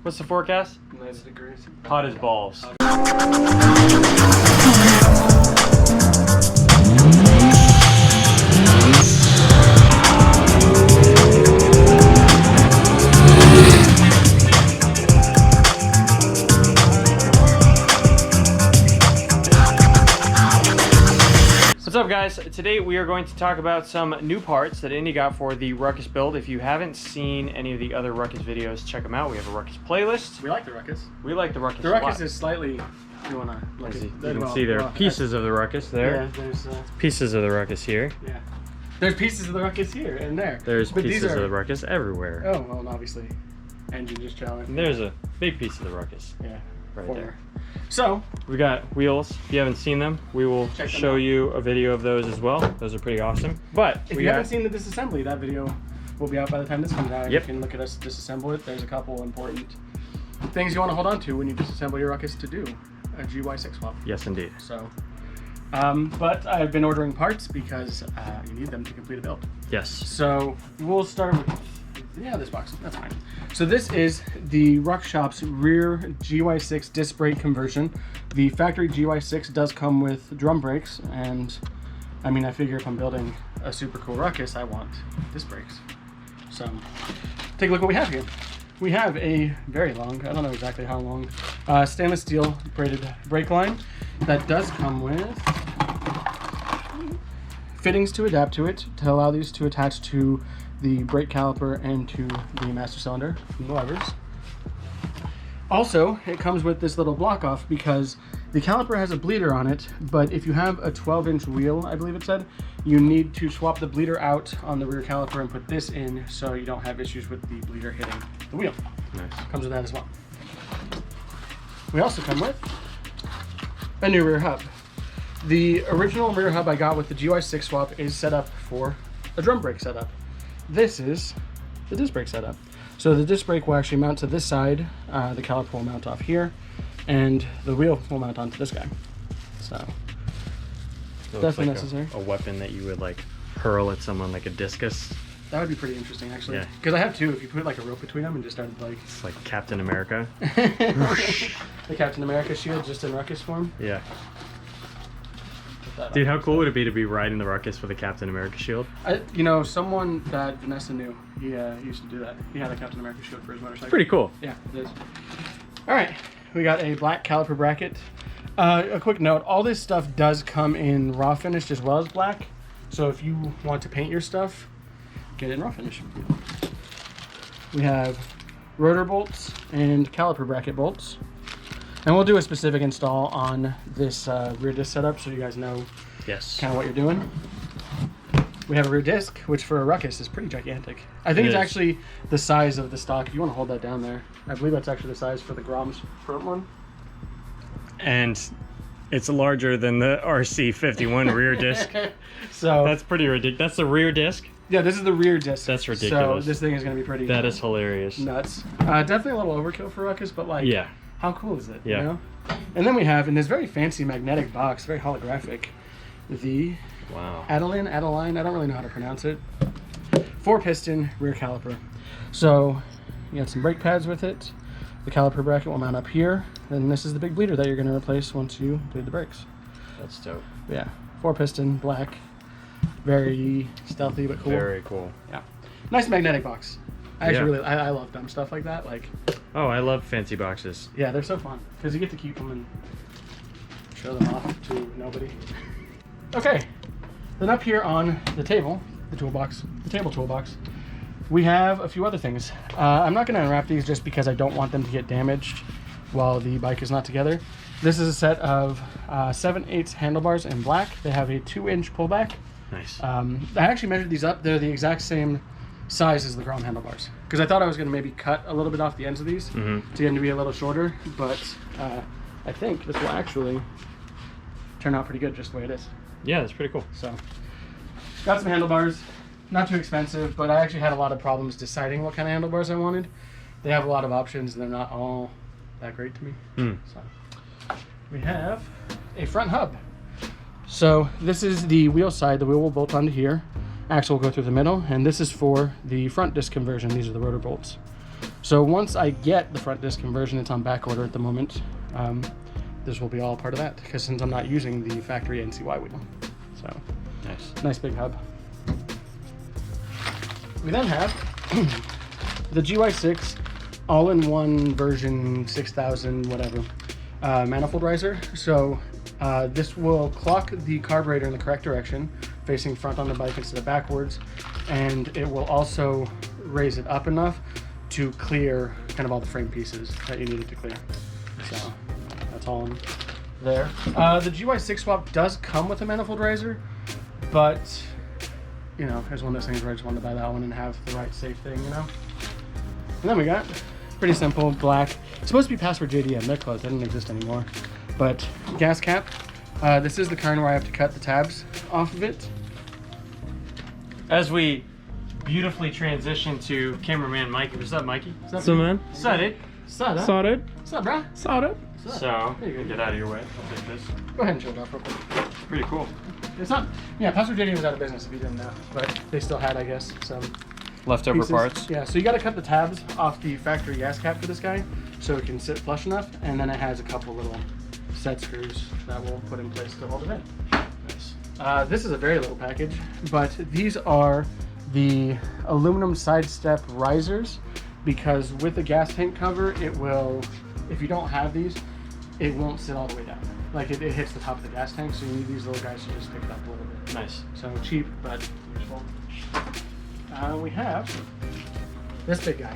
What's the forecast? 90 degrees. Hot as balls. What's up guys? Today we are going to talk about some new parts that Indey got for the Ruckus build. If you haven't seen any of the other Ruckus videos, check them out. We have a Ruckus playlist. We like the Ruckus. We like the Ruckus. The Ruckus is slightly, you wanna look at, you can see there are pieces of the Ruckus there. Yeah, there's pieces of the Ruckus here. Yeah. There's pieces of the Ruckus here and there. There's pieces of the Ruckus everywhere. Oh, well, and obviously, engine just challenge. And there's a big piece of the Ruckus. Yeah. Right there. So we got wheels. If you haven't seen them, we will show you a video of those as well. Those are pretty awesome. But if you haven't seen the disassembly, that video will be out by the time this comes out. Yep. You can look at us disassemble it. There's a couple important things you want to hold on to when you disassemble your Ruckus to do a GY6 swap. Yes, indeed. So, but I've been ordering parts because you need them to complete a build. Yes. So we'll start with this box. That's fine. So this is the Ruck Shop's rear GY6 disc brake conversion. The factory GY6 does come with drum brakes, and I mean, I figure if I'm building a super cool Ruckus, I want disc brakes. So take a look what we have here. We have a very long, I don't know exactly how long, stainless steel braided brake line that does come with fittings to adapt to it to allow these to attach to the brake caliper and to the master cylinder from the levers. Also, it comes with this little block off because the caliper has a bleeder on it, but if you have a 12-inch wheel, I believe it said, you need to swap the bleeder out on the rear caliper and put this in so you don't have issues with the bleeder hitting the wheel. Nice. Comes with that as well. We also come with a new rear hub. The original rear hub I got with the GY6 swap is set up for a drum brake setup. This is the disc brake setup. So the disc brake will actually mount to this side, the caliper will mount off here, and the wheel will mount onto this guy. So definitely like necessary. A weapon that you would like hurl at someone like a discus. That would be pretty interesting actually. Yeah. Because I have two. If you put like a rope between them and just started like... It's like Captain America. The Captain America shield just in Ruckus form. Yeah. Dude, how cool would it be to be riding the Ruckus with a Captain America shield? You know, someone that Vanessa knew, he used to do that. He had a Captain America shield for his motorcycle. Pretty cool. Yeah, it is. All right, we got a black caliper bracket. A quick note, all this stuff does come in raw finish as well as black. So if you want to paint your stuff, get it in raw finish. We have rotor bolts and caliper bracket bolts. And we'll do a specific install on this rear disc setup so you guys know kind of what you're doing. We have a rear disc, which for a Ruckus is pretty gigantic. I think it's actually the size of the stock. If you want to hold that down there, I believe that's actually the size for the Grom's front one. And it's larger than the RC51 rear disc. So that's pretty ridiculous. That's the rear disc? Yeah, this is the rear disc. That's ridiculous. So this thing is going to be pretty... That is hilarious. Nuts. Definitely a little overkill for Ruckus, but like... Yeah. How cool is it? Yeah. You know? And then we have, in this very fancy magnetic box, very holographic, the Adeline, I don't really know how to pronounce it, 4-piston rear caliper. So you got some brake pads with it. The caliper bracket will mount up here. Then this is the big bleeder that you're going to replace once you bleed the brakes. That's dope. Yeah. 4-piston, black, very stealthy but cool. Very cool. Yeah. Nice magnetic box. I actually really, I love dumb stuff like that. Like, oh, I love fancy boxes. yeah, they're so fun because you get to keep them and show them off to nobody. Okay, then up here on the table, the toolbox, the table toolbox, we have a few other things. I'm not going to unwrap these just because I don't want them to get damaged while the bike is not together. This is a set of 7/8 handlebars in black. They have a 2-inch pullback. Nice. I actually measured these up. They're the exact same size as the Grom handlebars because I thought I was going to maybe cut a little bit off the ends of these to get them to be a little shorter, but I think this will actually turn out pretty good just the way it is. Yeah, that's pretty cool. So got some handlebars, not too expensive, but I actually had a lot of problems deciding what kind of handlebars I wanted. They have a lot of options and they're not all that great to me. So we have a front hub. So this is the wheel side. The wheel will bolt onto here. Axle will go through the middle, and this is for the front disc conversion. These are the rotor bolts. So once I get the front disc conversion, it's on back order at the moment. This will be all part of that, because since I'm not using the factory NCY wheel. So nice big hub. We then have the GY6 all-in-one version 6000 whatever manifold riser. So this will clock the carburetor in the correct direction, facing front on the bike instead of backwards, and it will also raise it up enough to clear kind of all the frame pieces that you need it to clear. So that's all in there. The GY6 swap does come with a manifold riser, but you know, here's one of those things where I just wanted to buy that one and have the right safe thing, you know. And then we got pretty simple black. It's supposed to be password JDM. They're closed. They don't exist anymore. But gas cap. This is the kind where I have to cut the tabs off of it. As we beautifully transition to cameraman Mikey. What's up, Mikey? What's So man, Said it. Sada. sorted, What's up, bro? sorted. So, get out of your way. I'll take this. Go ahead and show it off real quick. Pretty cool. It's not, yeah, password JDM was out of business if you didn't know, but they still had, I guess, some Leftover pieces. parts. Yeah, so you got to cut the tabs off the factory gas cap for this guy so it can sit flush enough, and then it has a couple little set screws that we'll put in place to hold it in. Nice. This is a very little package, but these are the aluminum side step risers, because with the gas tank cover, it will, if you don't have these, it won't sit all the way down. Like it hits the top of the gas tank, so you need these little guys to just pick it up a little bit. Nice. So cheap, but useful. We have this big guy.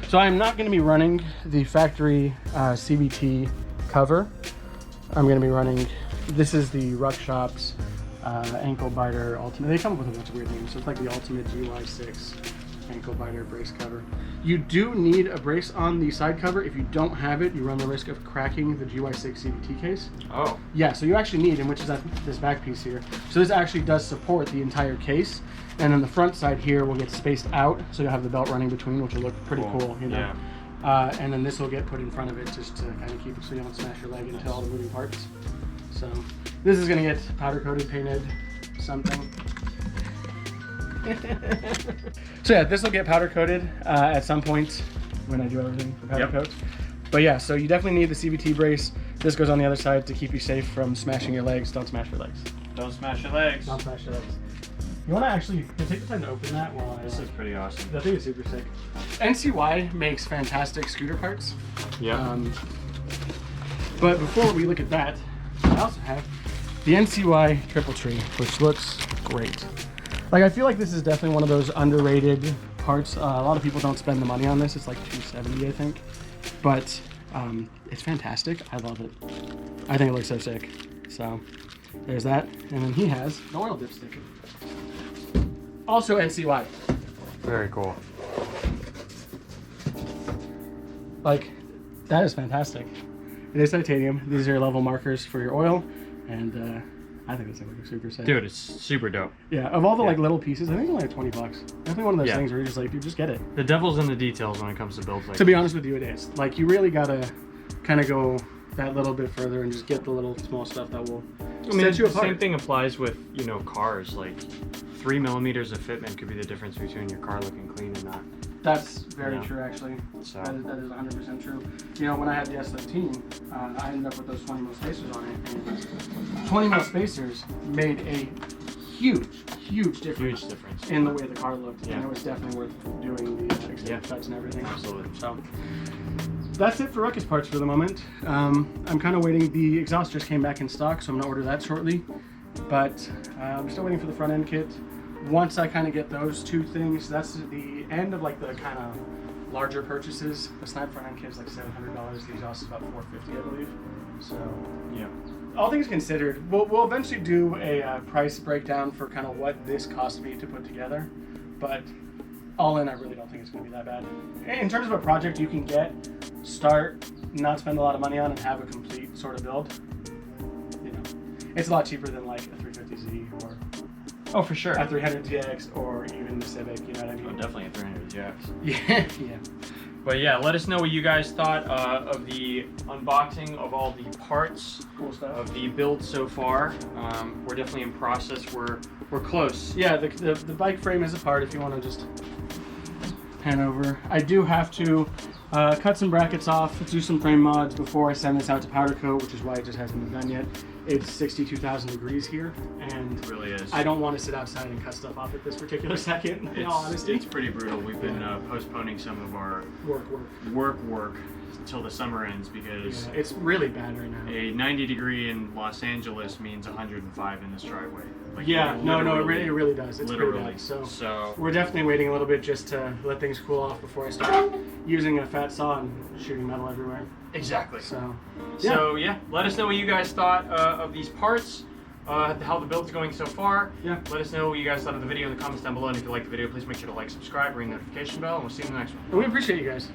So I'm not going to be running the factory CVT cover. I'm going to be running, this is the Ruck Shop's ankle biter ultimate. They come up with a bunch of weird names. So it's like the ultimate GY6 ankle biter brace cover. You do need a brace on the side cover. If you don't have it, you run the risk of cracking the GY6 CVT case. Oh. Yeah, so you actually need, and which is this back piece here. So this actually does support the entire case. And then the front side here will get spaced out, so you'll have the belt running between, which will look pretty cool, you know. Yeah. And then this will get put in front of it just to kind of keep it so you don't smash your leg into all the moving parts. So this is gonna get powder coated, painted, something. So yeah, this will get powder coated at some point when I do everything for powder coats. But yeah, so you definitely need the CVT brace. This goes on the other side to keep you safe from smashing your legs. Don't smash your legs. Don't smash your legs. Don't smash your legs. You want to actually take the time to open that while This is pretty awesome. I think it's super sick. NCY makes fantastic scooter parts. Yeah. But before we look at that, I also have the NCY Triple Tree, which looks great. Like, I feel like this is definitely one of those underrated parts. A lot of people don't spend the money on this. It's like $270, I think. But it's fantastic. I love it. I think it looks so sick. So there's that. And then he has the oil dipstick. Also NCY. Very cool. Like, that is fantastic. It is titanium. These are level markers for your oil. And I think this thing looks super sick. Dude, it's super dope. Yeah, of all the like little pieces, I think it's only like $20. Definitely one of those Yeah. things where you're just like, dude, just get it. The devil's in the details when it comes to builds like To be honest with you, it is. Like, you really gotta kind of go that little bit further and just get the little small stuff that will set you the apart. same thing applies with, you know, cars. Like 3 millimeters of fitment could be the difference between your car looking clean and not. That's very Yeah. true, actually. So That is 100% true. You know, when I had the S13, I ended up with those 20 mil spacers on it. And 20 mil spacers made a huge difference. huge difference. In the way the car looked. Yeah. And it was definitely worth doing the extended cuts and everything. Absolutely. So that's it for Ruckus parts for the moment. I'm kind of waiting. The exhaust just came back in stock, so I'm gonna order that shortly. But I'm still waiting for the front end kit. Once I kind of get those two things, that's the end of like the kind of larger purchases. The Snap front end kit is like $700. The exhaust is about $450, I believe. So Yeah. all things considered, we'll eventually do a price breakdown for kind of what this cost me to put together. But all in, I really don't think it's going to be that bad. In terms of a project you can start, not spend a lot of money on, and have a complete sort of build, you know, it's a lot cheaper than like a 350Z or Oh, for sure. a 300ZX or even the Civic, you know what I Oh, mean? definitely a 300 GX. Yeah, yeah. But yeah, let us know what you guys thought of the unboxing of all the parts Cool stuff. of the build so far. We're definitely in process. We're close. Yeah, the bike frame is apart if you want to just pan over. I do have to cut some brackets off, do some frame mods before I send this out to powder coat, which is why it just hasn't been done yet. It's 62,000 degrees here, and It really is. I don't want to sit outside and cut stuff off at this particular second, in all honesty. It's pretty brutal. We've been postponing some of our work until the summer ends because it's really bad right now. a 90 degree in Los Angeles means 105 in this driveway. Like, it really does. It's pretty literally. bad. So So we're definitely waiting a little bit just to let things cool off before I start using a fat saw and shooting metal everywhere. exactly. So Let us know what you guys thought of these parts. How the build's going so far. Yeah. Let us know what you guys thought of the video in the comments down below. And if you liked the video, please make sure to like, subscribe, ring the notification bell, and we'll see you in the next one. And we appreciate you guys.